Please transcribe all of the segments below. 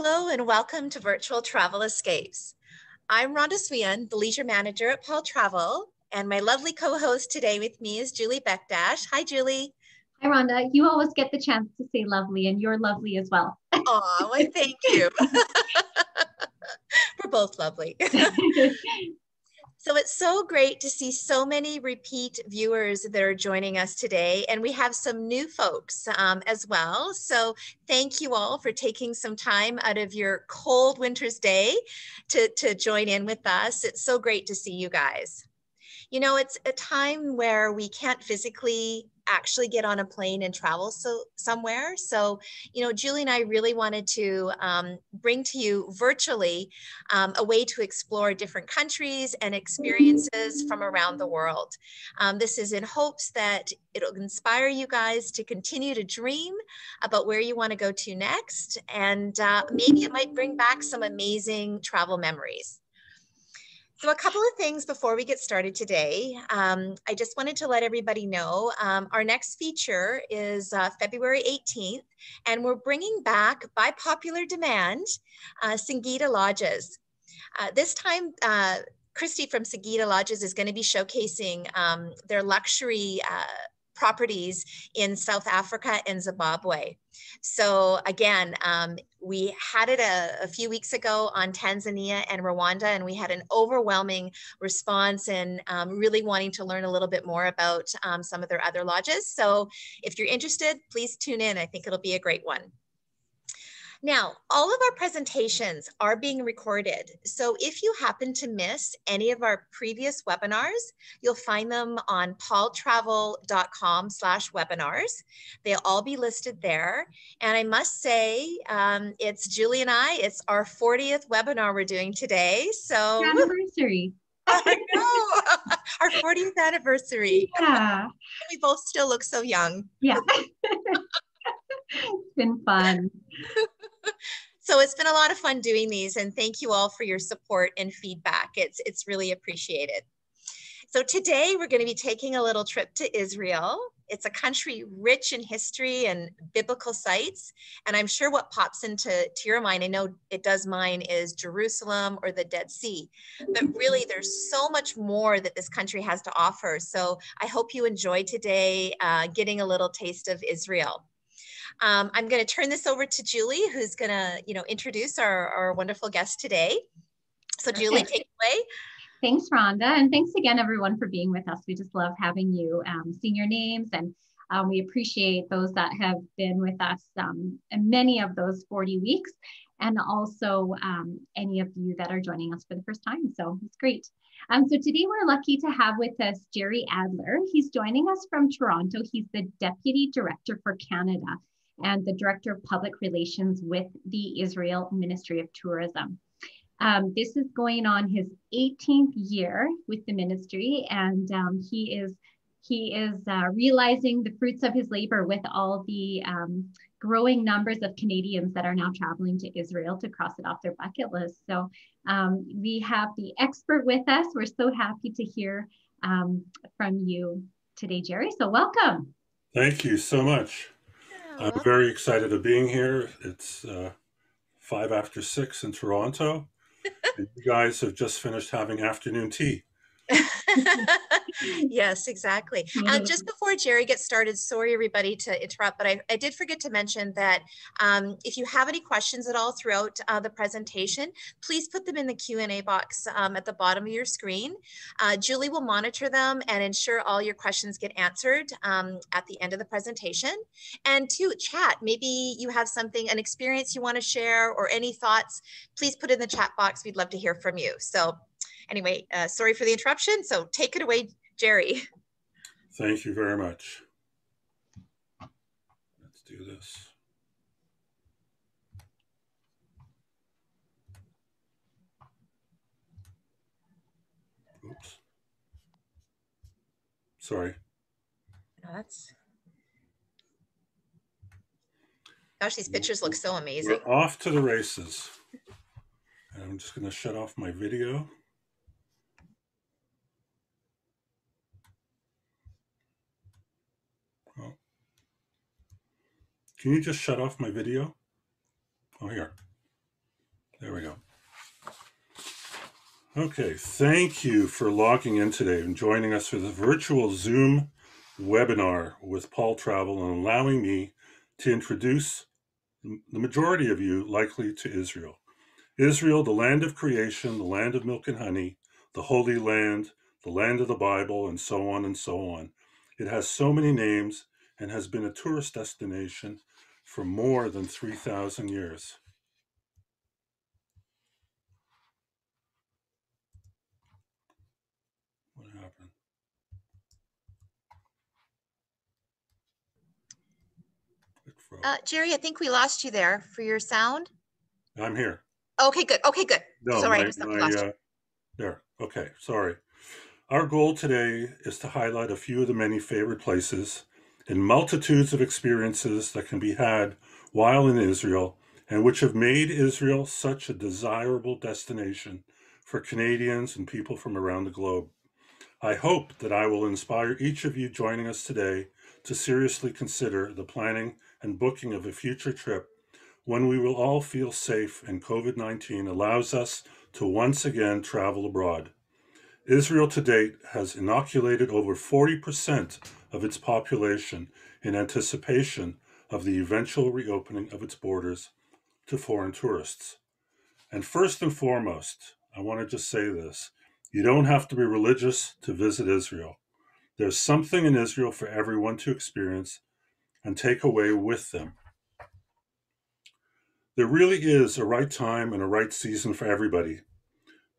Hello and welcome to Virtual Travel Escapes. I'm Rhonda Swian, the Leisure Manager at Paul Travel, and my lovely co-host today with me is Julie Bekdash. Hi, Julie. Hi, Rhonda. You always get the chance to say lovely, and you're lovely as well. Aw, well, thank you. We're both lovely. So it's so great to see so many repeat viewers that are joining us today, and we have some new folks as well. So thank you all for taking some time out of your cold winter's day to join in with us. It's so great to see you guys. You know, it's a time where we can't physically actually get on a plane and travel somewhere. So, you know, Julie and I really wanted to bring to you virtually a way to explore different countries and experiences from around the world. This is in hopes that it'll inspire you guys to continue to dream about where you want to go to next. And maybe it might bring back some amazing travel memories. So a couple of things before we get started today. I just wanted to let everybody know our next feature is February 18th, and we're bringing back, by popular demand, Singita Lodges. This time, Christy from Singita Lodges is going to be showcasing their luxury properties in South Africa and Zimbabwe. So again, we had it a few weeks ago on Tanzania and Rwanda, and we had an overwhelming response and really wanting to learn a little bit more about some of their other lodges. So if you're interested, please tune in. I think it'll be a great one. Now, all of our presentations are being recorded. So if you happen to miss any of our previous webinars, you'll find them on paultravel.com/webinars. They'll all be listed there. And I must say, it's Julie and it's our 40th webinar we're doing today. So Anniversary. I know, our 40th anniversary. Yeah. We both still look so young. Yeah. It's been fun. So it's been a lot of fun doing these, and thank you all for your support and feedback. It's really appreciated. So today we're going to be taking a little trip to Israel. It's a country rich in history and biblical sites. And I'm sure what pops into your mind, I know it does mine, is Jerusalem or the Dead Sea. But really, there's so much more that this country has to offer. So I hope you enjoy today getting a little taste of Israel. I'm going to turn this over to Julie, who's going to, introduce our wonderful guest today. So Julie, take it away. Thanks, Rhonda. And thanks again, everyone, for being with us. We just love having you, seeing your names, and we appreciate those that have been with us in many of those 40 weeks, and also any of you that are joining us for the first time. So it's great. So today we're lucky to have with us Jerry Adler. He's joining us from Toronto. He's the Deputy Director for Canada and the Director of Public Relations with the Israel Ministry of Tourism. This is going on his 18th year with the ministry, and he is realizing the fruits of his labor with all the growing numbers of Canadians that are now traveling to Israel to cross it off their bucket list. So we have the expert with us. We're so happy to hear from you today, Jerry. So welcome. Thank you so much. I'm very excited of being here. It's 5 after 6 in Toronto. And you guys have just finished having afternoon tea. Yes, exactly. Just before Jerry gets started, sorry everybody to interrupt, but I did forget to mention that if you have any questions at all throughout the presentation, please put them in the Q&A box at the bottom of your screen. Julie will monitor them and ensure all your questions get answered at the end of the presentation. And to chat, maybe you have something, an experience you want to share or any thoughts, please put in the chat box. We'd love to hear from you. So anyway, sorry for the interruption. So take it away, Jerry. Thank you very much. Let's do this. Oops. Sorry. No, gosh, these pictures look so amazing. We're off to the races. And I'm just going to shut off my video. Oh. Can you just shut off my video? Oh, here. Okay, thank you for logging in today and joining us for the virtual Zoom webinar with Paul Travel and allowing me to introduce the majority of you likely to Israel. Israel, the land of creation, the land of milk and honey, the Holy Land, the land of the Bible, and so on and so on. It has so many names and has been a tourist destination for more than 3,000 years. What happened? Jerry, I think we lost you there for your sound. I'm here. Okay, good. Okay, good. No, Sorry, I just lost you. There. Okay, sorry. Our goal today is to highlight a few of the many favorite places and multitudes of experiences that can be had while in Israel and which have made Israel such a desirable destination for Canadians and people from around the globe. I hope that I will inspire each of you joining us today to seriously consider the planning and booking of a future trip when we will all feel safe and COVID-19 allows us to once again travel abroad. Israel to date has inoculated over 40% of its population in anticipation of the eventual reopening of its borders to foreign tourists. And first and foremost, I want to just say this. You don't have to be religious to visit Israel. There's something in Israel for everyone to experience and take away with them. There really is a right time and a right season for everybody.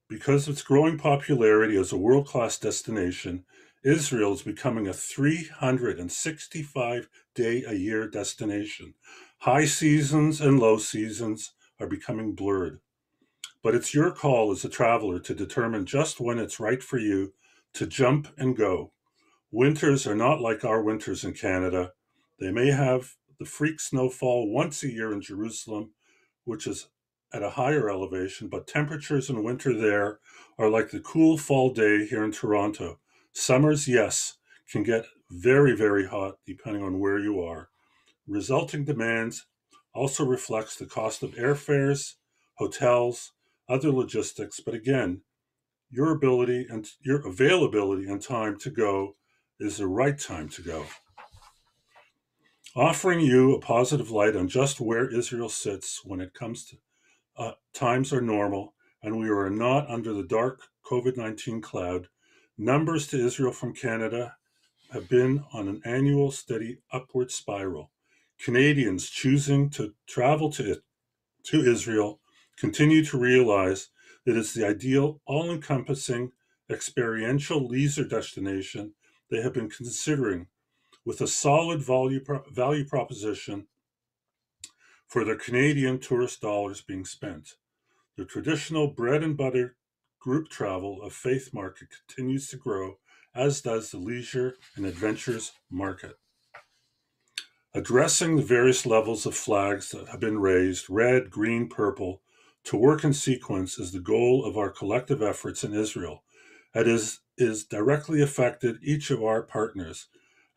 Because of its growing popularity as a world-class destination, Israel is becoming a 365-day-a-year destination. High seasons and low seasons are becoming blurred. But it's your call as a traveler to determine just when it's right for you to jump and go. Winters are not like our winters in Canada. They may have the freak snowfall once a year in Jerusalem, which is at a higher elevation, but temperatures in winter there are like the cool fall day here in Toronto. Summers, yes, can get very, very hot depending on where you are. Resulting demands also reflects the cost of airfares, hotels, other logistics, but again, your ability and your availability and time to go is the right time to go. Offering you a positive light on just where Israel sits when it comes to times are normal and we are not under the dark COVID-19 cloud, numbers to Israel from Canada have been on an annual steady upward spiral. Canadians choosing to travel to Israel continue to realize that it's the ideal, all-encompassing, experiential leisure destination they have been considering with a solid value proposition for their Canadian tourist dollars being spent. The traditional bread and butter group travel of faith market continues to grow, as does the leisure and adventures market. Addressing the various levels of flags that have been raised, red, green, purple, to work in sequence is the goal of our collective efforts in Israel. It is directly affected each of our partners,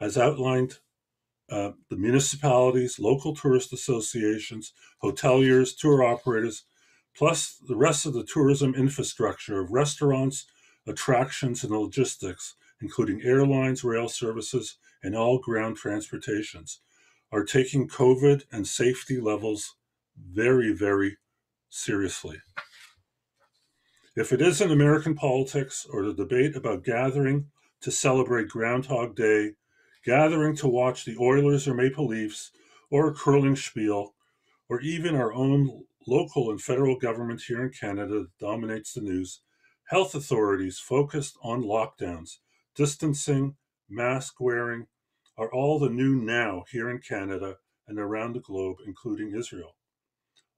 as outlined the municipalities, local tourist associations, hoteliers, tour operators, plus the rest of the tourism infrastructure of restaurants, attractions, and logistics, including airlines, rail services, and all ground transportations, are taking COVID and safety levels very, very seriously. If it isn't American politics or the debate about gathering to celebrate Groundhog Day, gathering to watch the Oilers or Maple Leafs, or a curling spiel, or even our own local and federal government here in Canada that dominates the news, health authorities focused on lockdowns, distancing, mask wearing, are all the new now here in Canada and around the globe, including Israel.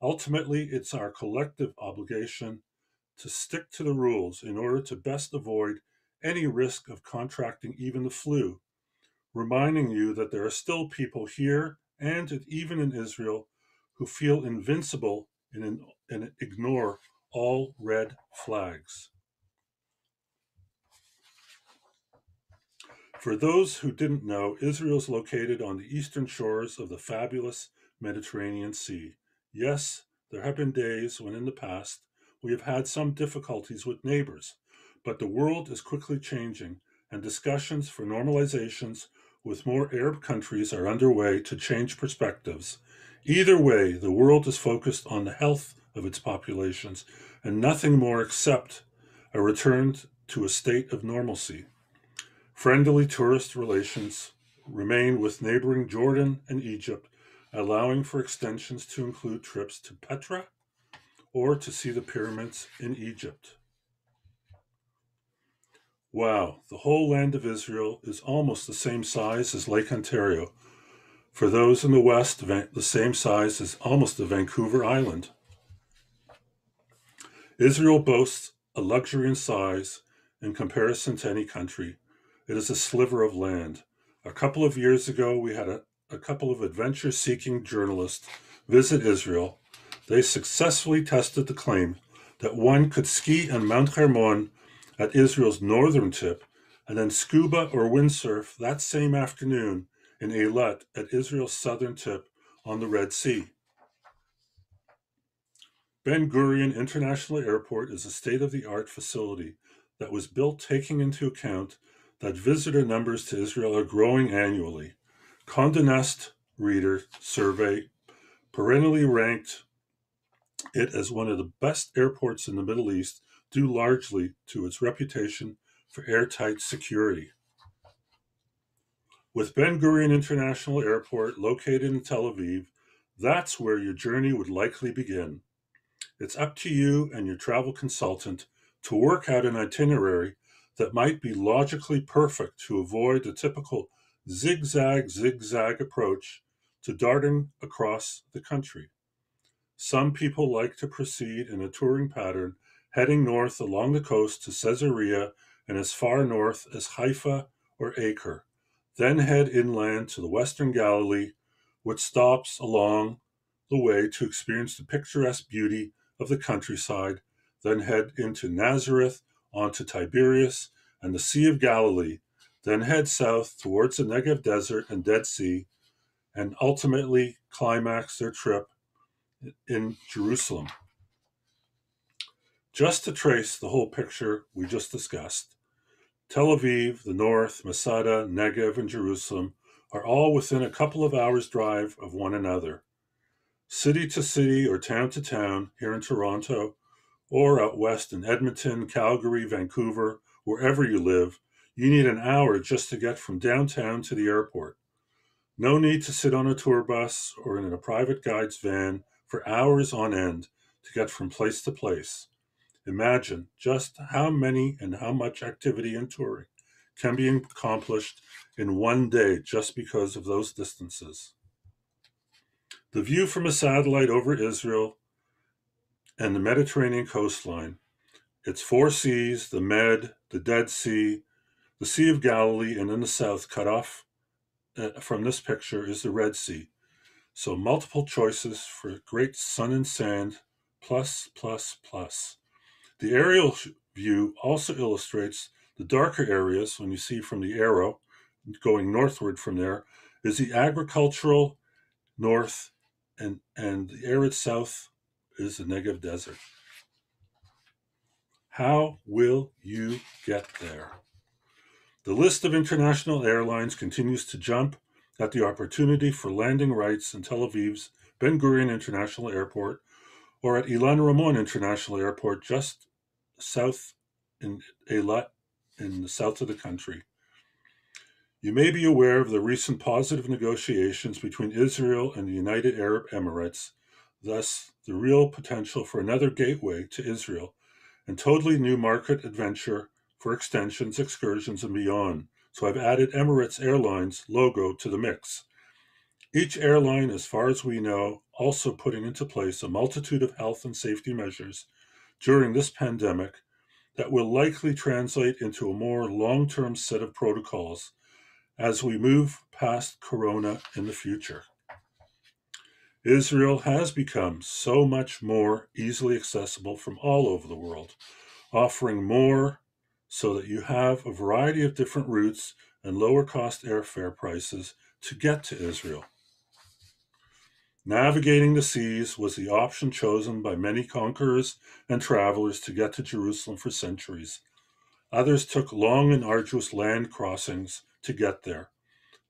Ultimately, it's our collective obligation to stick to the rules in order to best avoid any risk of contracting even the flu, reminding you that there are still people here and even in Israel who feel invincible and ignore all red flags. For those who didn't know, Israel is located on the eastern shores of the fabulous Mediterranean Sea. Yes, there have been days when in the past, we have had some difficulties with neighbors, but the world is quickly changing, and discussions for normalizations with more Arab countries are underway to change perspectives. Either way, the world is focused on the health of its populations and nothing more except a return to a state of normalcy. Friendly tourist relations remain with neighboring Jordan and Egypt, allowing for extensions to include trips to Petra or to see the pyramids in Egypt. Wow, the whole land of Israel is almost the same size as Lake Ontario. For those in the West, the same size as almost the Vancouver Island. Israel boasts a luxury in size in comparison to any country. It is a sliver of land. A couple of years ago, we had a couple of adventure-seeking journalists visit Israel. They successfully tested the claim that one could ski on Mount Hermon at Israel's northern tip and then scuba or windsurf that same afternoon in Eilat at Israel's southern tip on the Red Sea. Ben Gurion International Airport is a state-of-the-art facility that was built taking into account that visitor numbers to Israel are growing annually. Condé Nast Reader survey perennially ranked it as one of the best airports in the Middle East, due largely to its reputation for airtight security. With Ben Gurion International Airport located in Tel Aviv, that's where your journey would likely begin. It's up to you and your travel consultant to work out an itinerary that might be logically perfect to avoid the typical zigzag approach to darting across the country. Some people like to proceed in a touring pattern, heading north along the coast to Caesarea and as far north as Haifa or Acre, then head inland to the western Galilee, which stops along the way to experience the picturesque beauty of the countryside, then head into Nazareth, onto Tiberias and the Sea of Galilee, then head south towards the Negev Desert and Dead Sea, and ultimately climax their trip in Jerusalem. Just to trace the whole picture we just discussed, Tel Aviv, the north, Masada, Negev, and Jerusalem are all within a couple of hours' drive of one another. City to city or town to town here in Toronto, or out west in Edmonton, Calgary, Vancouver, wherever you live, you need an hour just to get from downtown to the airport. No need to sit on a tour bus or in a private guide's van for hours on end to get from place to place. Imagine just how many and how much activity and touring can be accomplished in one day just because of those distances. The view from a satellite over Israel and the Mediterranean coastline, its four seas, the Med, the Dead Sea, the Sea of Galilee, and in the south, cut off from this picture, is the Red Sea. So multiple choices for great sun and sand, plus. The aerial view also illustrates the darker areas. When you see from the arrow going northward from there is the agricultural north, and the arid south is the Negev Desert. How will you get there? The list of international airlines continues to jump at the opportunity for landing rights in Tel Aviv's Ben Gurion International Airport or at Ilan Ramon International Airport just south in Eilat in the south of the country. You may be aware of the recent positive negotiations between Israel and the United Arab Emirates, thus the real potential for another gateway to Israel and totally new market adventure for extensions, excursions, and beyond. So I've added Emirates Airlines logo to the mix. Each airline, as far as we know, also putting into place a multitude of health and safety measures during this pandemic that will likely translate into a more long-term set of protocols as we move past Corona in the future. Israel has become so much more easily accessible from all over the world, offering more so that you have a variety of different routes and lower cost airfare prices to get to Israel. Navigating the seas was the option chosen by many conquerors and travelers to get to Jerusalem for centuries. Others took long and arduous land crossings to get there.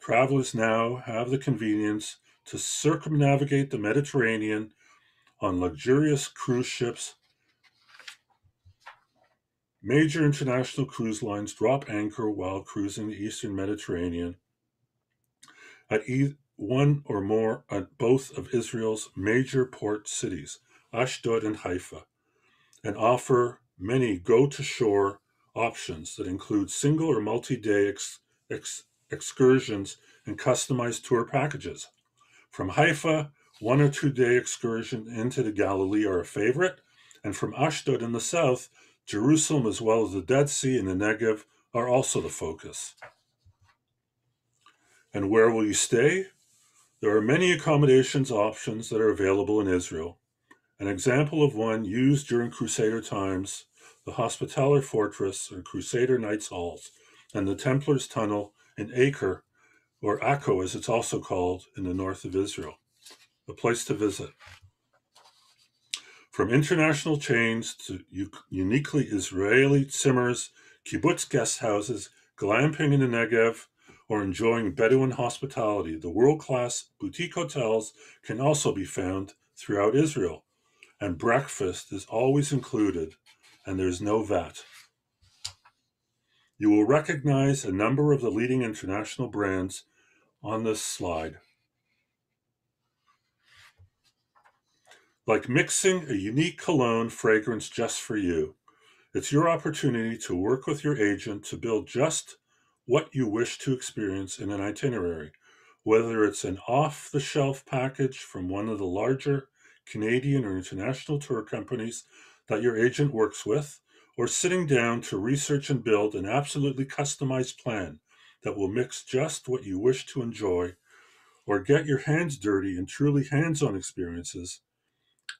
Travelers now have the convenience to circumnavigate the Mediterranean on luxurious cruise ships. Major international cruise lines drop anchor while cruising the eastern Mediterranean at one or more at both of Israel's major port cities, Ashdod and Haifa, and offer many go-to-shore options that include single or multi-day excursions and customized tour packages. From Haifa, 1 or 2 day excursion into the Galilee are a favorite, and from Ashdod in the south, Jerusalem as well as the Dead Sea and the Negev are also the focus. And where will you stay? There are many accommodations options that are available in Israel. An example of one used during Crusader times, the Hospitaller Fortress or Crusader Knights Halls, and the Templars Tunnel in Acre, or Akko as it's also called in the north of Israel, a place to visit. From international chains to uniquely Israeli zimmers, kibbutz guest houses, glamping in the Negev, or enjoying Bedouin hospitality, the world-class boutique hotels can also be found throughout Israel. And breakfast is always included, and there's no VAT. You will recognize a number of the leading international brands on this slide. Like mixing a unique cologne fragrance just for you, it's your opportunity to work with your agent to build just what you wish to experience in an itinerary, whether it's an off-the-shelf package from one of the larger Canadian or international tour companies that your agent works with, or sitting down to research and build an absolutely customized plan that will mix just what you wish to enjoy, or get your hands dirty in truly hands-on experiences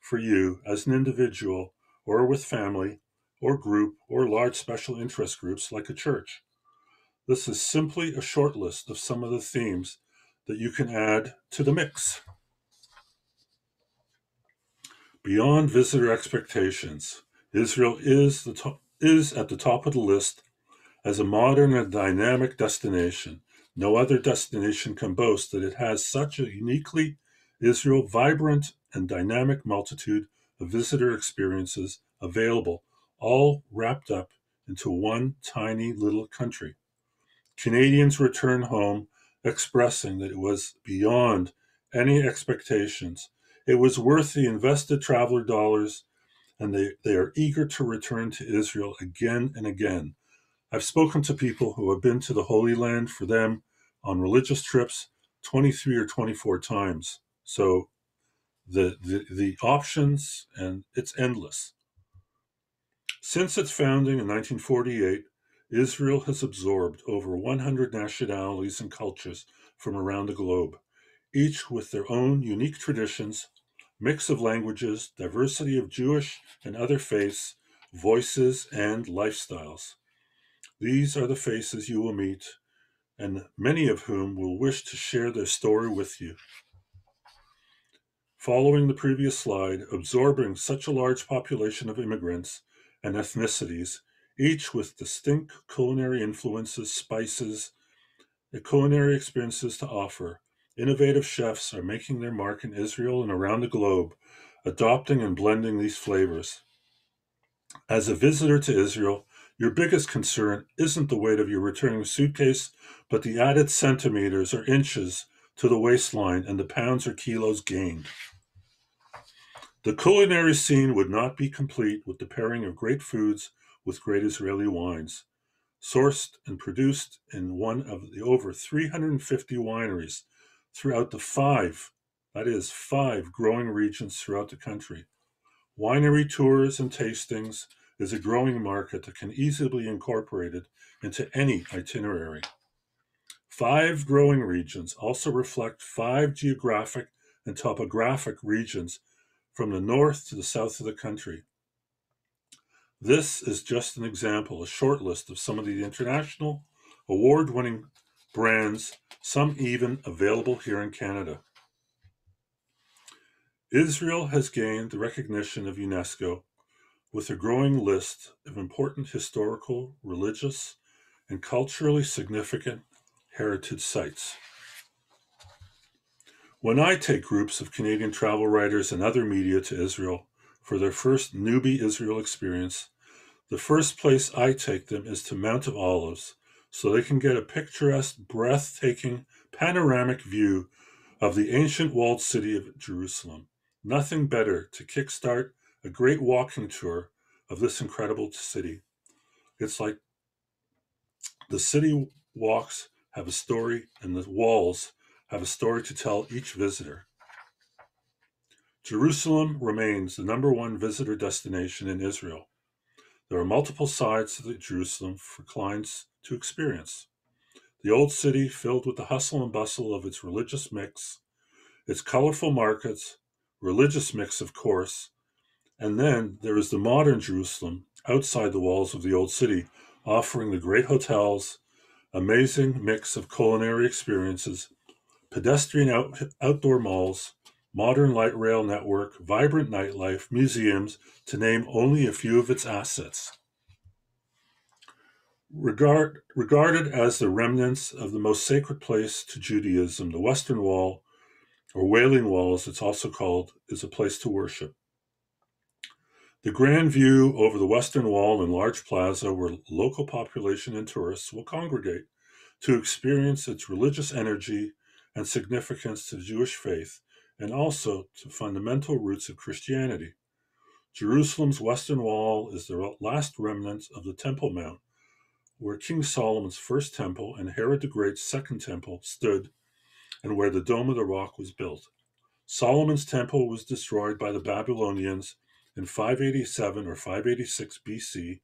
for you as an individual or with family or group or large special interest groups like a church. This is simply a short list of some of the themes that you can add to the mix. Beyond visitor expectations, Israel is at the top of the list as a modern and dynamic destination. No other destination can boast that it has such a uniquely Israel vibrant and dynamic multitude of visitor experiences available, all wrapped up into one tiny little country. Canadians return home expressing that it was beyond any expectations. It was worth the invested traveler dollars, and they are eager to return to Israel again and again. I've spoken to people who have been to the Holy Land for them on religious trips 23 or 24 times. So the options, and it's endless. Since its founding in 1948, Israel has absorbed over 100 nationalities and cultures from around the globe, each with their own unique traditions, mix of languages, diversity of Jewish and other faiths, voices, and lifestyles. These are the faces you will meet, and many of whom will wish to share their story with you. Following the previous slide, absorbing such a large population of immigrants and ethnicities, each with distinct culinary influences, spices, and culinary experiences to offer, innovative chefs are making their mark in Israel and around the globe, adopting and blending these flavors. As a visitor to Israel, your biggest concern isn't the weight of your returning suitcase, but the added centimeters or inches to the waistline and the pounds or kilos gained. The culinary scene would not be complete with the pairing of great foods with great Israeli wines, sourced and produced in one of the over 350 wineries throughout the five growing regions throughout the country. Winery tours and tastings is a growing market that can easily be incorporated into any itinerary. 5 growing regions also reflect 5 geographic and topographic regions from the north to the south of the country. This is just an example, a short list of some of the international award-winning brands, some even available here in Canada. Israel has gained the recognition of UNESCO with a growing list of important historical, religious, and culturally significant heritage sites. When I take groups of Canadian travel writers and other media to Israel for their first newbie Israel experience, the first place I take them is to Mount of Olives so they can get a picturesque, breathtaking, panoramic view of the ancient walled city of Jerusalem. Nothing better to kickstart a great walking tour of this incredible city. It's like the city walks have a story and the walls have a story to tell each visitor. Jerusalem remains the number one visitor destination in Israel. There are multiple sides to Jerusalem for clients to experience. The old city filled with the hustle and bustle of its religious mix, its colorful markets, religious mix, of course, and then there is the modern Jerusalem outside the walls of the old city, offering the great hotels, amazing mix of culinary experiences, pedestrian outdoor malls, modern light rail network, vibrant nightlife, museums, to name only a few of its assets. Regarded as the remnants of the most sacred place to Judaism, the Western Wall, or Wailing Wall as it's also called, is a place to worship. The grand view over the Western Wall and large plaza where local population and tourists will congregate to experience its religious energy and significance to the Jewish faith, and also to fundamental roots of Christianity. Jerusalem's Western Wall is the last remnant of the Temple Mount, where King Solomon's first temple and Herod the Great's second temple stood, and where the Dome of the Rock was built. Solomon's temple was destroyed by the Babylonians in 587 or 586 BC,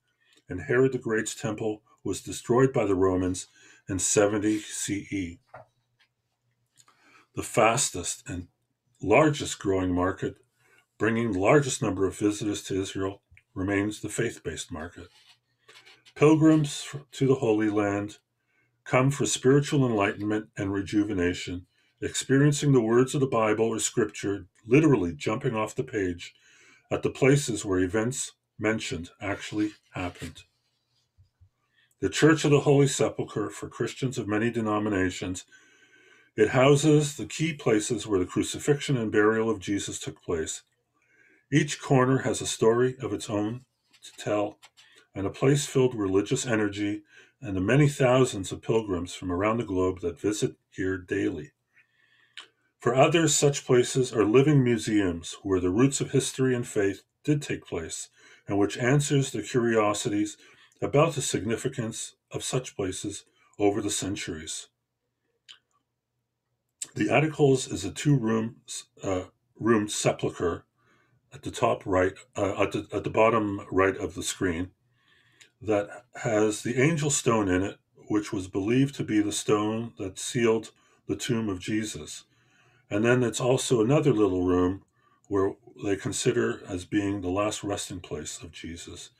and Herod the Great's temple was destroyed by the Romans in 70 CE. The fastest and largest growing market, bringing the largest number of visitors to Israel, remains the faith-based market. Pilgrims to the Holy Land come for spiritual enlightenment and rejuvenation, experiencing the words of the Bible or Scripture literally jumping off the page at the places where events mentioned actually happened. The Church of the Holy Sepulchre, for Christians of many denominations, it houses the key places where the crucifixion and burial of Jesus took place. Each corner has a story of its own to tell, and a place filled with religious energy and the many thousands of pilgrims from around the globe that visit here daily. For others, such places are living museums where the roots of history and faith did take place, and which answers the curiosities about the significance of such places over the centuries. The Atticles is a two-room sepulchre at the top right, at the bottom right of the screen, that has the angel stone in it, which was believed to be the stone that sealed the tomb of Jesus. And then it's also another little room where they consider as being the last resting place of Jesus.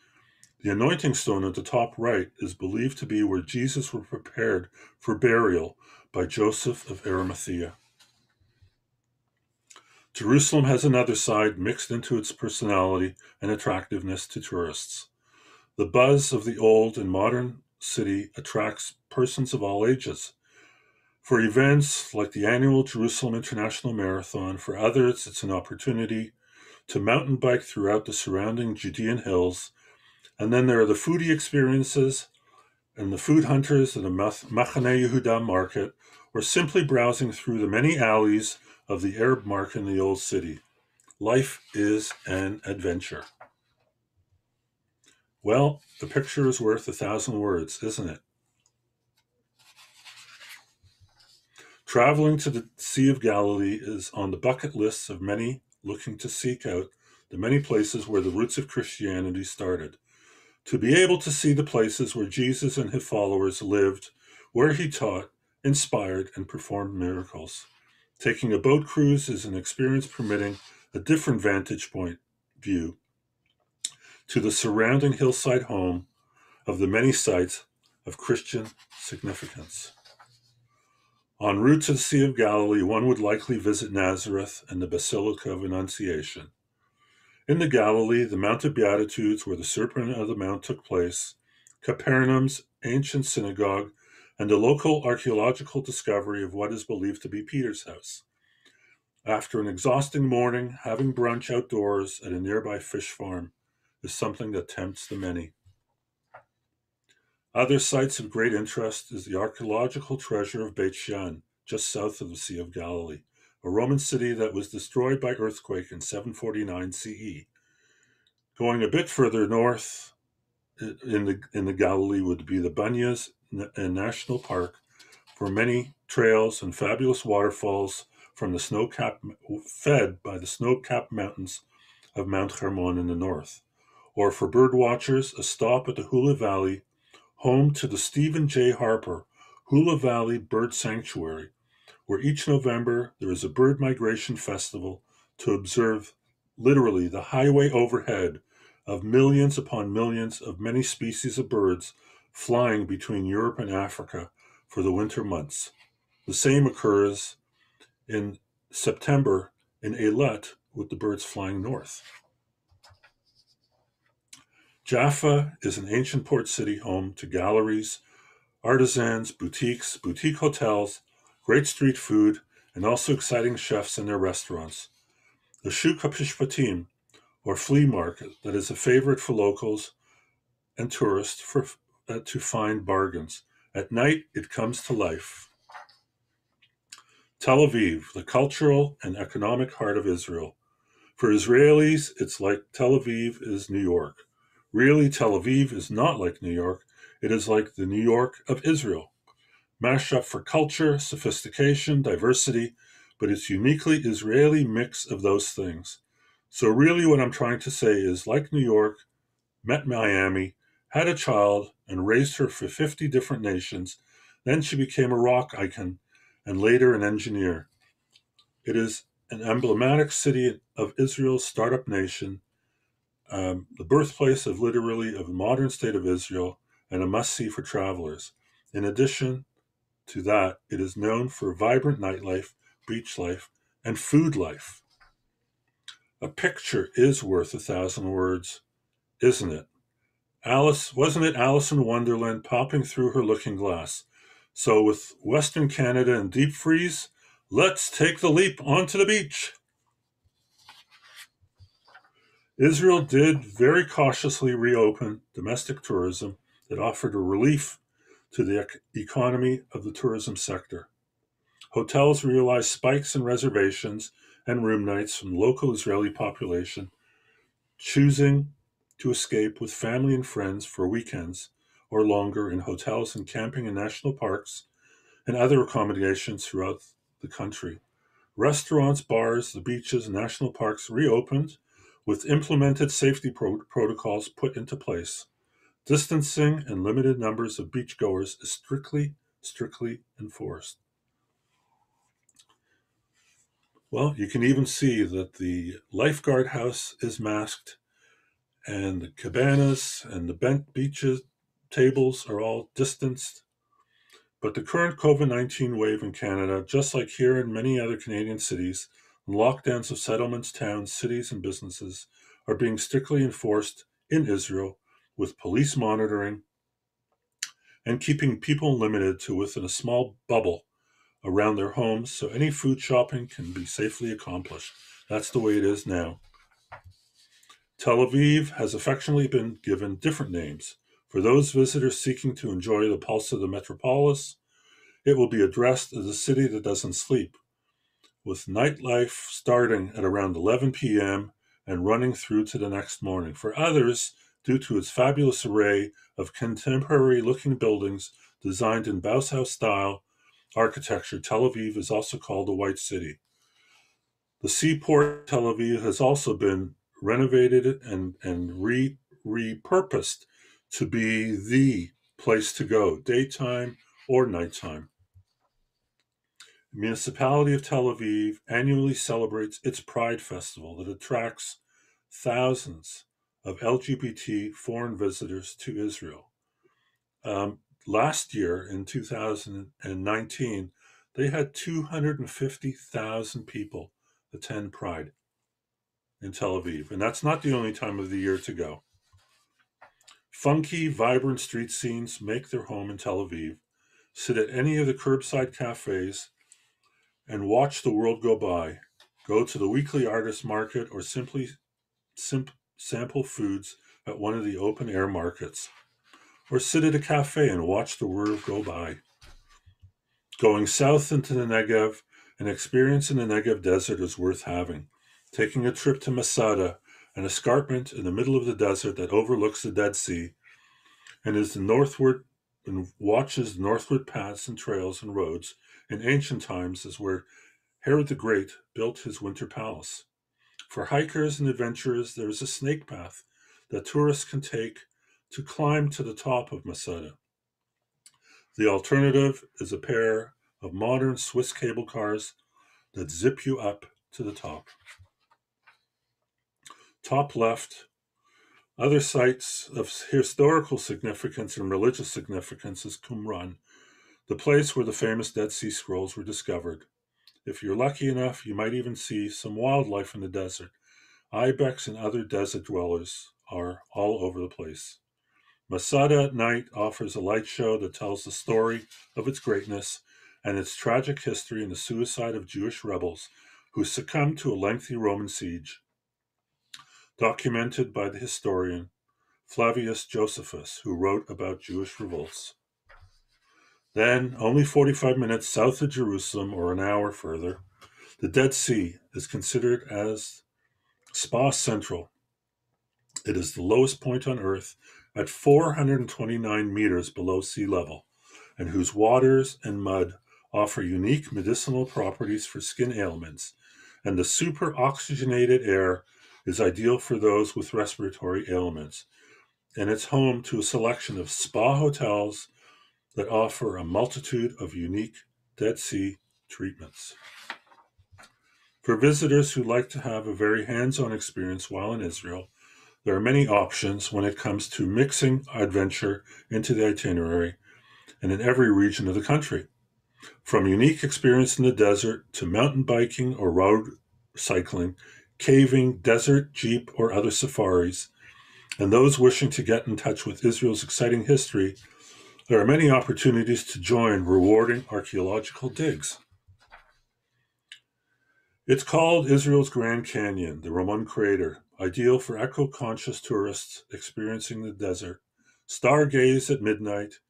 The anointing stone at the top right is believed to be where Jesus was prepared for burial by Joseph of Arimathea. Jerusalem has another side mixed into its personality and attractiveness to tourists. The buzz of the old and modern city attracts persons of all ages. For events like the annual Jerusalem International Marathon, for others it's an opportunity to mountain bike throughout the surrounding Judean hills. And then there are the foodie experiences and the food hunters at the Machane Yehuda market, or simply browsing through the many alleys of the Arab market in the old city. Life is an adventure. Well, the picture is worth 1,000 words, isn't it? Traveling to the Sea of Galilee is on the bucket lists of many looking to seek out the many places where the roots of Christianity started. To be able to see the places where Jesus and his followers lived, where he taught, inspired, and performed miracles. Taking a boat cruise is an experience permitting a different vantage point view to the surrounding hillside home of the many sites of Christian significance. En route to the Sea of Galilee, one would likely visit Nazareth and the Basilica of Annunciation. In the Galilee, the Mount of Beatitudes, where the Serpent of the Mount took place, Capernaum's ancient synagogue, and the local archaeological discovery of what is believed to be Peter's house. After an exhausting morning, having brunch outdoors at a nearby fish farm is something that tempts the many. Other sites of great interest is the archaeological treasure of Beit Shean, just south of the Sea of Galilee, a Roman city that was destroyed by earthquake in 749 CE. Going a bit further north in the Galilee would be the Banyas National Park, for many trails and fabulous waterfalls from fed by the snow-capped mountains of Mount Hermon in the north. Or for bird watchers, a stop at the Hula Valley, home to the Stephen J. Harper Hula Valley Bird Sanctuary, where each November there is a bird migration festival to observe literally the highway overhead of millions upon millions of many species of birds flying between Europe and Africa for the winter months. The same occurs in September in Eilat with the birds flying north. Jaffa is an ancient port city home to galleries, artisans, boutiques, boutique hotels, great street food, and also exciting chefs in their restaurants. The Shuk HaPishpatim, or flea market, that is a favorite for locals and tourists to find bargains. At night, it comes to life. Tel Aviv, the cultural and economic heart of Israel. For Israelis, it's like Tel Aviv is New York. Really, Tel Aviv is not like New York. It is like the New York of Israel. Mashed up for culture, sophistication, diversity, but it's uniquely Israeli mix of those things. So really what I'm trying to say is, like New York, met Miami, had a child, and raised her for 50 different nations. Then she became a rock icon, and later an engineer. It is an emblematic city of Israel's startup nation, the birthplace of the modern state of Israel, and a must-see for travelers. In addition to that, it is known for vibrant nightlife, beach life, and food life. A picture is worth 1,000 words, isn't it? Wasn't it Alice in Wonderland popping through her looking glass? So with Western Canada and deep freeze, let's take the leap onto the beach. Israel did very cautiously reopen domestic tourism that offered a relief to the economy of the tourism sector. Hotels realized spikes in reservations and room nights from the local Israeli population, choosing to escape with family and friends for weekends or longer in hotels and camping in national parks and other accommodations throughout the country. Restaurants, bars, the beaches, and national parks reopened with implemented safety protocols put into place. Distancing and limited numbers of beachgoers is strictly enforced. Well, you can even see that the lifeguard house is masked, and the cabanas and the bent beaches tables are all distanced. But the current COVID-19 wave in Canada, just like here in many other Canadian cities, lockdowns of settlements, towns, cities, and businesses are being strictly enforced in Israel, with police monitoring and keeping people limited to within a small bubble around their homes so any food shopping can be safely accomplished. That's the way it is now. Tel Aviv has affectionately been given different names. For those visitors seeking to enjoy the pulse of the metropolis, it will be addressed as a city that doesn't sleep, with nightlife starting at around 11 p.m. and running through to the next morning. For others, due to its fabulous array of contemporary-looking buildings designed in Bauhaus style architecture, Tel Aviv is also called the White City. The seaport Tel Aviv has also been renovated and repurposed to be the place to go, daytime or nighttime. The municipality of Tel Aviv annually celebrates its Pride Festival that attracts thousands of LGBT foreign visitors to Israel. Last year, in 2019, they had 250,000 people attend Pride in Tel Aviv. And that's not the only time of the year to go. Funky, vibrant street scenes make their home in Tel Aviv. Sit at any of the curbside cafes and watch the world go by. Go to the weekly artist market or simply sample foods at one of the open air markets. Or sit at a cafe and watch the world go by. Going south into the Negev, an experience in the Negev desert is worth having. Taking a trip to Masada, an escarpment in the middle of the desert that overlooks the Dead Sea and is the northward and watches northward paths and trails and roads. In ancient times is where Herod the Great built his winter palace. For hikers and adventurers, there is a snake path that tourists can take to climb to the top of Masada. The alternative is a pair of modern Swiss cable cars that zip you up to the top. Top left, other sites of historical significance and religious significance is Qumran, the place where the famous Dead Sea Scrolls were discovered. If you're lucky enough, you might even see some wildlife in the desert. Ibex and other desert dwellers are all over the place. Masada at night offers a light show that tells the story of its greatness and its tragic history in the suicide of Jewish rebels who succumbed to a lengthy Roman siege, documented by the historian Flavius Josephus, who wrote about Jewish revolts. Then, only 45 minutes south of Jerusalem, or an hour further, the Dead Sea is considered as Spa Central. It is the lowest point on Earth at 429 meters below sea level, and whose waters and mud offer unique medicinal properties for skin ailments, and the super oxygenated air is ideal for those with respiratory ailments. And it's home to a selection of spa hotels that offer a multitude of unique Dead Sea treatments. For visitors who like to have a very hands-on experience while in Israel, there are many options when it comes to mixing adventure into the itinerary and in every region of the country. From unique experience in the desert to mountain biking or road cycling, caving, desert, jeep, or other safaris, and those wishing to get in touch with Israel's exciting history, there are many opportunities to join rewarding archaeological digs. It's called Israel's Grand Canyon, the Ramon Crater, ideal for eco-conscious tourists experiencing the desert. Stargaze at midnight,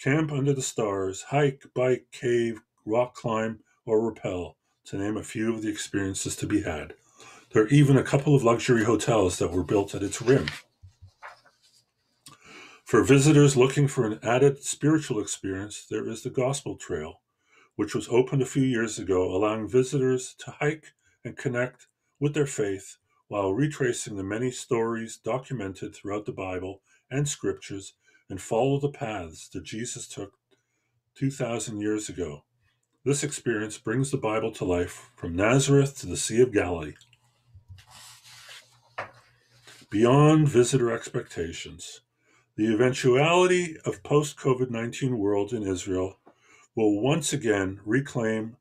camp under the stars, hike, bike, cave, rock climb, or rappel, to name a few of the experiences to be had. There are even a couple of luxury hotels that were built at its rim. For visitors looking for an added spiritual experience, there is the Gospel Trail, which was opened a few years ago, allowing visitors to hike and connect with their faith while retracing the many stories documented throughout the Bible and scriptures and follow the paths that Jesus took 2,000 years ago. This experience brings the Bible to life from Nazareth to the Sea of Galilee. Beyond visitor expectations, the eventuality of post-COVID-19 world in Israel will once again reclaim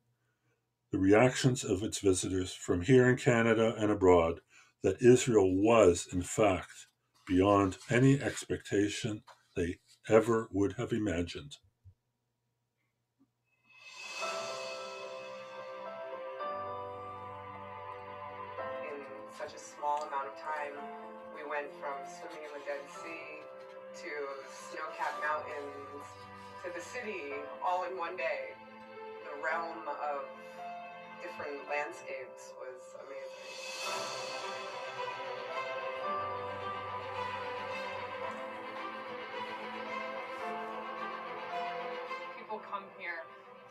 the reactions of its visitors from here in Canada and abroad that Israel was, in fact, beyond any expectation they ever would have imagined. In such a small amount of time, we went from swimming in the Dead Sea to snow-capped mountains to the city all in one day. The realm of different landscapes was amazing. People come here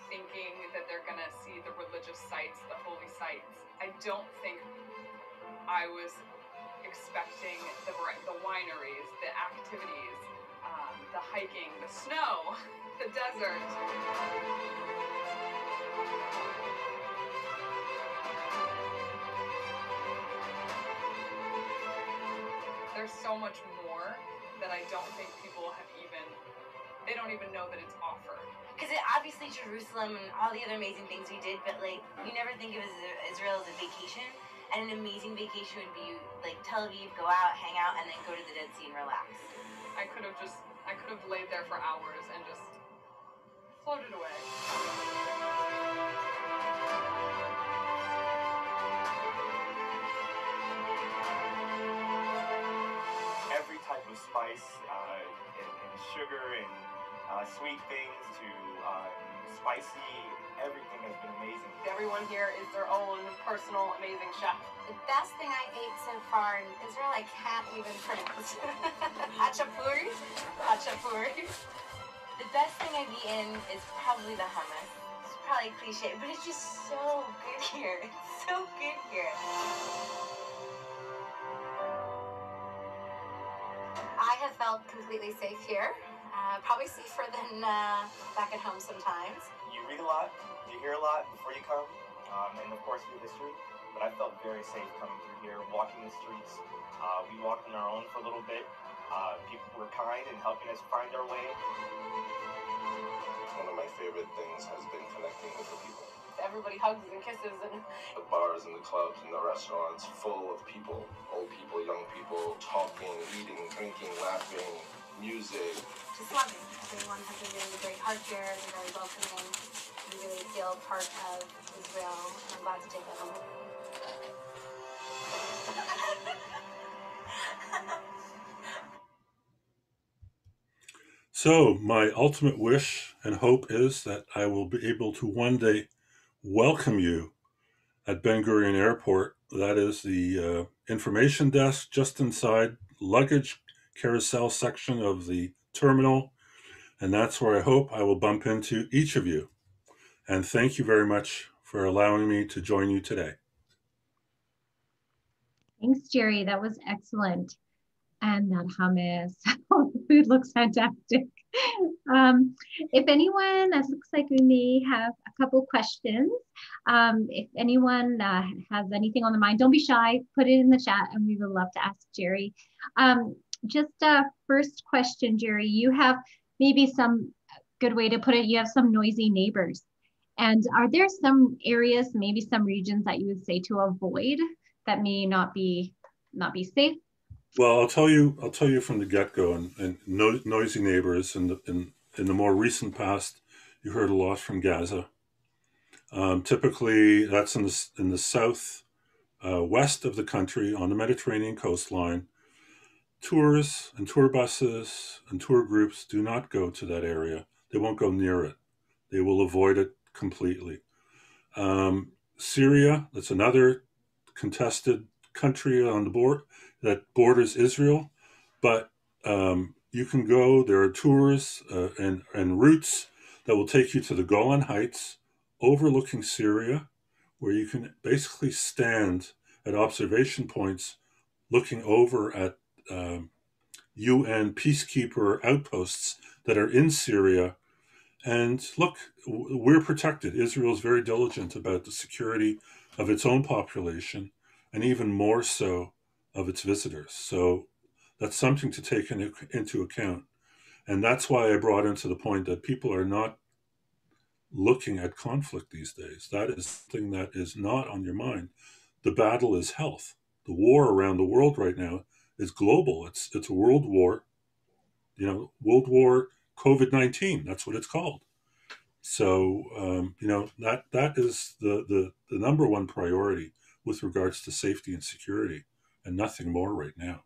thinking that they're gonna see the religious sites, the holy sites. I don't think I was expecting the wineries, the activities, the hiking, the snow, the desert. There's so much more that I don't think people have even they don't even know that it's offered. Because obviously Jerusalem and all the other amazing things we did, but like you never think of Israel as a vacation. And an amazing vacation would be like Tel Aviv, go out, hang out, and then go to the Dead Sea and relax. I could have laid there for hours and just floated away. Every type of spice, and sugar and sweet things to spicy, everything has been amazing. Everyone here is their own personal amazing chef. The best thing I ate so far in Israel, I can't even pronounce. Hachapuri? Hachapuri. The best thing I've eaten is probably the hummus. It's probably cliche, but it's just so good here. It's so good here. I have felt completely safe here. Probably safer than back at home sometimes. You read a lot, you hear a lot before you come, and of course your history. But I felt very safe coming through here, walking the streets. We walked on our own for a little bit. People were kind and helping us find our way. One of my favorite things has been connecting with the people. Everybody hugs and kisses, and The bars and the clubs and the restaurants full of people, old people, young people, talking, eating, drinking, laughing, music. Just loving. Everyone has a really great heart here. They're very welcoming. You really feel part of Israel. I'm glad to take that home. So my ultimate wish and hope is that I will be able to one day welcome you at Ben Gurion Airport. That is the information desk just inside luggage carousel section of the terminal. And that's where I hope I will bump into each of you. And thank you very much for allowing me to join you today. Thanks, Jerry. That was excellent. And that hummus, the food looks fantastic. If anyone, it looks like we may have a couple questions. If anyone has anything on the mind, don't be shy, put it in the chat and we would love to ask Jerry. Just a first question, Jerry, you have maybe some good way to put it, you have some noisy neighbors. And are there some areas, maybe some regions that you would say to avoid that may not be safe? Well, I'll tell you from the get-go, and noisy neighbors in the more recent past, you heard a lot from Gaza. Typically, that's in the south west of the country on the Mediterranean coastline. Tours and tour buses and tour groups do not go to that area. They won't go near it. They will avoid it completely. Syria, that's another contested country on the board that borders Israel, but you can go. There are tours and routes that will take you to the Golan Heights overlooking Syria, where you can basically stand at observation points looking over at UN peacekeeper outposts that are in Syria. And look, we're protected. Israel is very diligent about the security of its own population, and even more so of its visitors. So that's something to take into account. And that's why I brought into the point that people are not looking at conflict these days. That is something that is not on your mind. The battle is health. The war around the world right now is global. It's a world war, World War COVID-19. That's what it's called. So, that is the number one priority with regards to safety and security, and nothing more right now.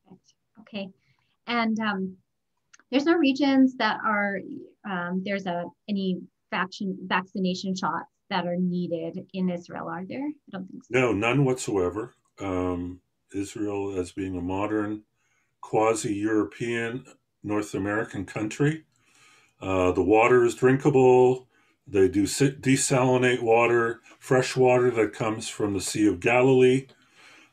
Perfect. Okay. And there's no regions that are, there's any vaccination shots that are needed in Israel, are there? I don't think so. No, none whatsoever. Israel, as being a modern, quasi-European, North American country, the water is drinkable. They do desalinate water, fresh water that comes from the Sea of Galilee.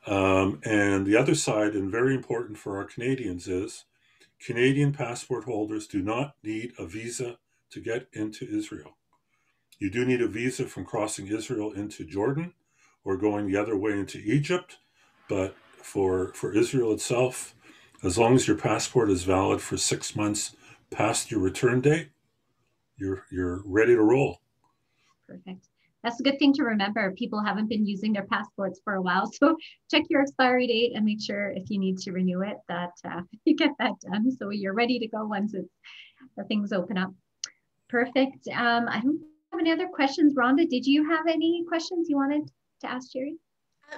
And the other side, and very important for our Canadians, is Canadian passport holders do not need a visa to get into Israel. You do need a visa from crossing Israel into Jordan or going the other way into Egypt. But for Israel itself, as long as your passport is valid for 6 months past your return date, you're ready to roll. Perfect. That's a good thing to remember. People haven't been using their passports for a while, so check your expiry date and make sure if you need to renew it that you get that done so you're ready to go once things open up. Perfect. I don't have any other questions. Rhonda, did you have any questions you wanted to ask Jerry?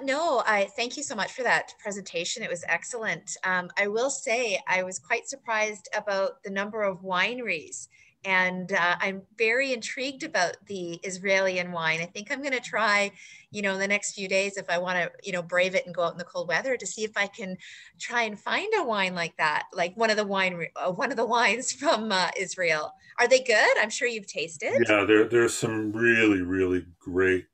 No, I thank you so much for that presentation. It was excellent. I will say I was quite surprised about the number of wineries, and I'm very intrigued about the Israeli wine. I think I'm going to try, in the next few days, if I want to, brave it and go out in the cold weather, to see if I can try and find a wine like that, like one of the wines from Israel. Are they good? I'm sure you've tasted. Yeah, there's some really, really great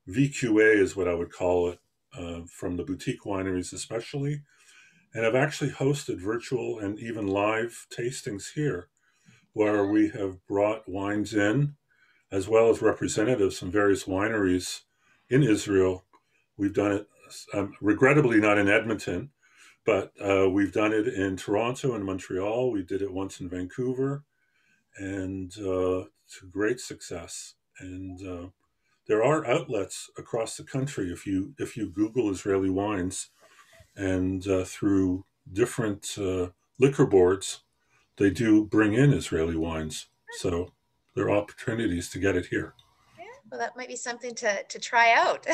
VQA is what I would call it, from the boutique wineries especially. And I've actually hosted virtual and even live tastings here where we have brought wines in as well as representatives from various wineries in Israel. We've done it, regrettably not in Edmonton, but we've done it in Toronto and Montreal. We did it once in Vancouver, and to great success. And there are outlets across the country if you Google Israeli wines, and through different liquor boards, they do bring in Israeli wines. So there are opportunities to get it here. Yeah, well, that might be something to try out.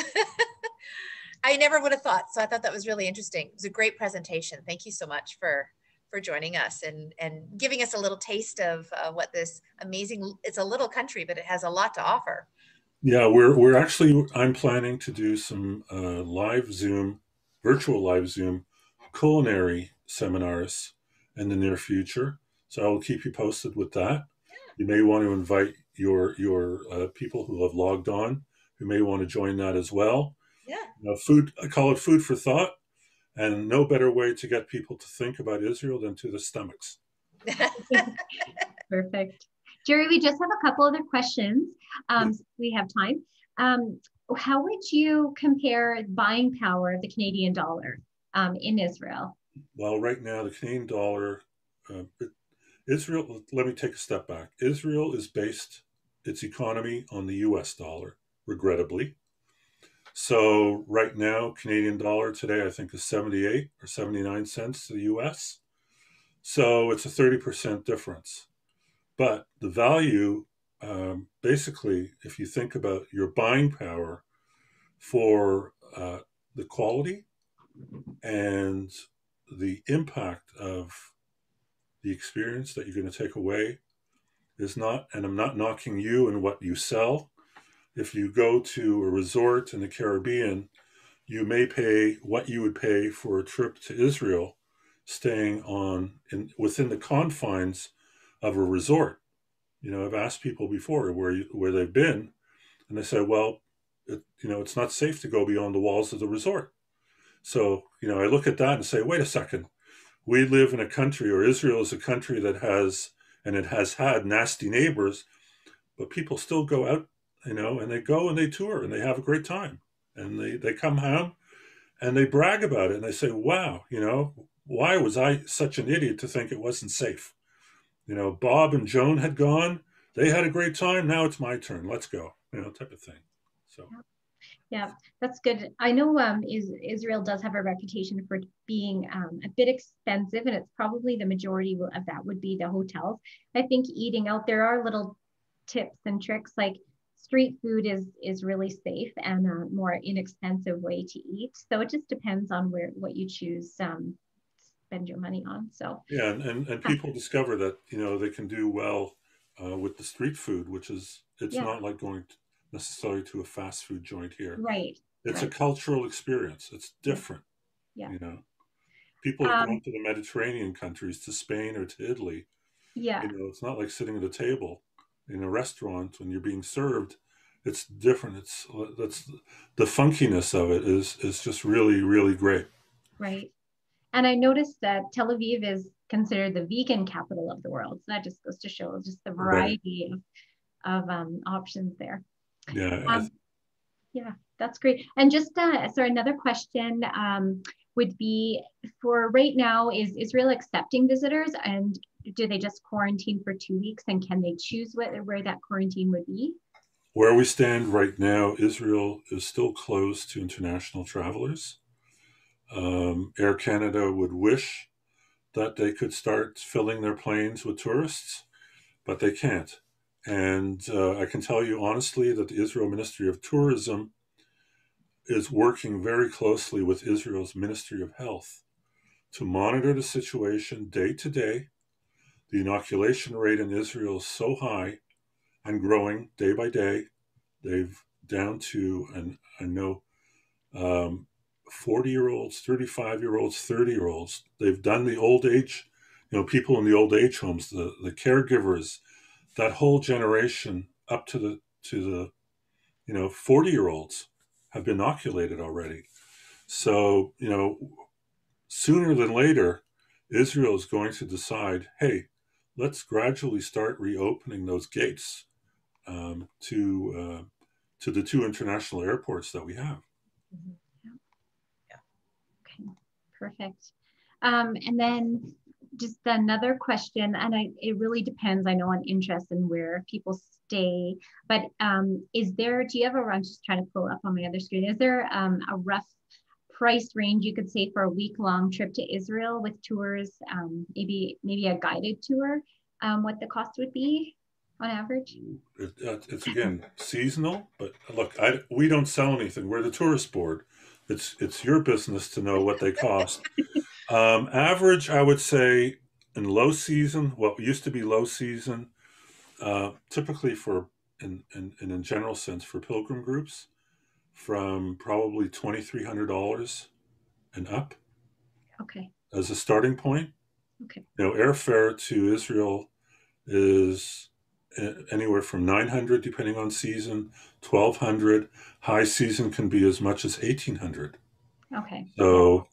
I never would have thought, so I thought that was really interesting. It was a great presentation. Thank you so much for joining us and giving us a little taste of what this amazing, it's a little country, but it has a lot to offer. Yeah, I'm planning to do some virtual live Zoom culinary seminars in the near future. So I will keep you posted with that. You may want to invite your people who have logged on, who may want to join that as well. Yeah. I call it food for thought, and no better way to get people to think about Israel than to the stomachs. Perfect. Jerry, we just have a couple other questions. So we have time. How would you compare buying power of the Canadian dollar in Israel? Well, right now, the Canadian dollar, Israel, let me take a step back. Israel is based its economy on the US dollar, regrettably. So right now, Canadian dollar today, I think is 78 or 79 cents to the US. So it's a 30% difference. But the value, basically, if you think about your buying power for the quality and the impact of the experience that you're going to take away is not, and I'm not knocking you and what you sell. If you go to a resort in the Caribbean, you may pay what you would pay for a trip to Israel, staying within the confines of a resort. I've asked people before where they've been, and they say, well, it's not safe to go beyond the walls of the resort. So, I look at that and say, wait a second. We live in a country, or Israel is a country that has, and it has had nasty neighbors, but people still go out, and they go and they tour and they have a great time. And they come home and they brag about it and they say, wow, why was I such an idiot to think it wasn't safe? Bob and Joan had gone, they had a great time. Now it's my turn. Let's go, type of thing. So. Yeah, that's good. I know Israel does have a reputation for being a bit expensive, and it's probably the majority of that would be the hotels. I think eating out, there are little tips and tricks, like street food is really safe and a more inexpensive way to eat. So it just depends on what you choose spend your money on. So yeah, and people discover that they can do well with the street food, which is not like going necessarily to a fast food joint here. Right. It's a cultural experience. It's different. Yeah. People have gone to the Mediterranean countries, to Spain or to Italy. Yeah. It's not like sitting at a table in a restaurant when you're being served. It's different. That's the funkiness of it is just really, really great. Right. And I noticed that Tel Aviv is considered the vegan capital of the world. So that just goes to show just the variety of options there. Yeah. Yeah, that's great. And just, sorry, another question. would be, for right now, is Israel accepting visitors, and do they just quarantine for 2 weeks, and can they choose where that quarantine would be? Where we stand right now, Israel is still closed to international travelers. Air Canada would wish that they could start filling their planes with tourists, but they can't. And I can tell you honestly that the Israel Ministry of Tourism is working very closely with Israel's Ministry of Health to monitor the situation day to day. The inoculation rate in Israel is so high and growing day by day. They've down to, and I know, 40-year-olds, 35-year-olds, 30-year-olds. They've done the old age, people in the old age homes, the caregivers, that whole generation up to the 40-year-olds have been inoculated already. So, sooner than later, Israel is going to decide, hey, let's gradually start reopening those gates to the 2 international airports that we have. Yeah. Okay, perfect. And then just another question, and it really depends, I know, on interest and where people stay, but do you have I'm just trying to pull up on my other screen, is there a rough price range you could say for a week-long trip to Israel with tours, maybe a guided tour, what the cost would be on average? It's again seasonal, but look, we don't sell anything. We're the tourist board. It's your business to know what they cost. Average, I would say, in low season, what used to be low season, typically in general sense for pilgrim groups, from probably $2,300 and up. Okay. As a starting point. Okay. Airfare to Israel is anywhere from $900 depending on season, $1,200. High season can be as much as $1,800. Okay. So,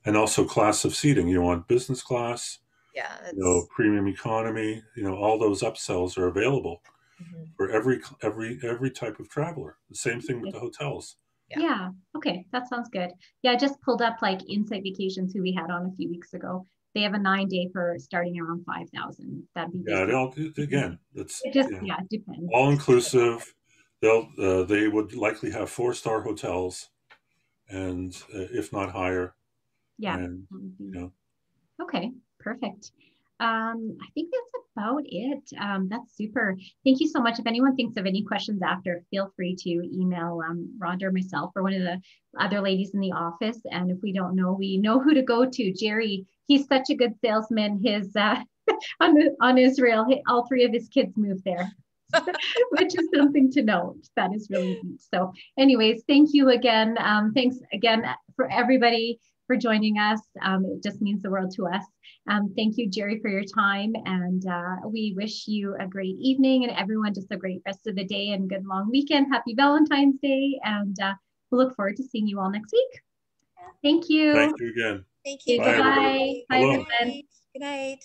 and also class of seating. You want business class, yeah, premium economy. All those upsells are available for every type of traveler. The same thing with the hotels. Yeah. Okay, that sounds good. Yeah, I just pulled up like Insight Vacations, who we had on a few weeks ago. They have a 9-day for starting around 5,000. That'd be again. That's it depends. All inclusive. They would likely have 4-star hotels, and if not higher. Yeah. And Okay, perfect. I think that's about it. That's super. Thank you so much. If anyone thinks of any questions after, feel free to email Rhonda or myself or one of the other ladies in the office. And if we don't know, we know who to go to. Jerry, he's such a good salesman. His on Israel, all 3 of his kids moved there, which is something to note. That is really neat. So anyways, thank you again. Thanks again for everybody for joining us. It just means the world to us. Thank you, Jerry, for your time. And we wish you a great evening and everyone just a great rest of the day and good long weekend. Happy Valentine's Day. And we'll look forward to seeing you all next week. Thank you. Thank you again. Thank you. Bye-bye. Bye, Hello. everyone. Good night.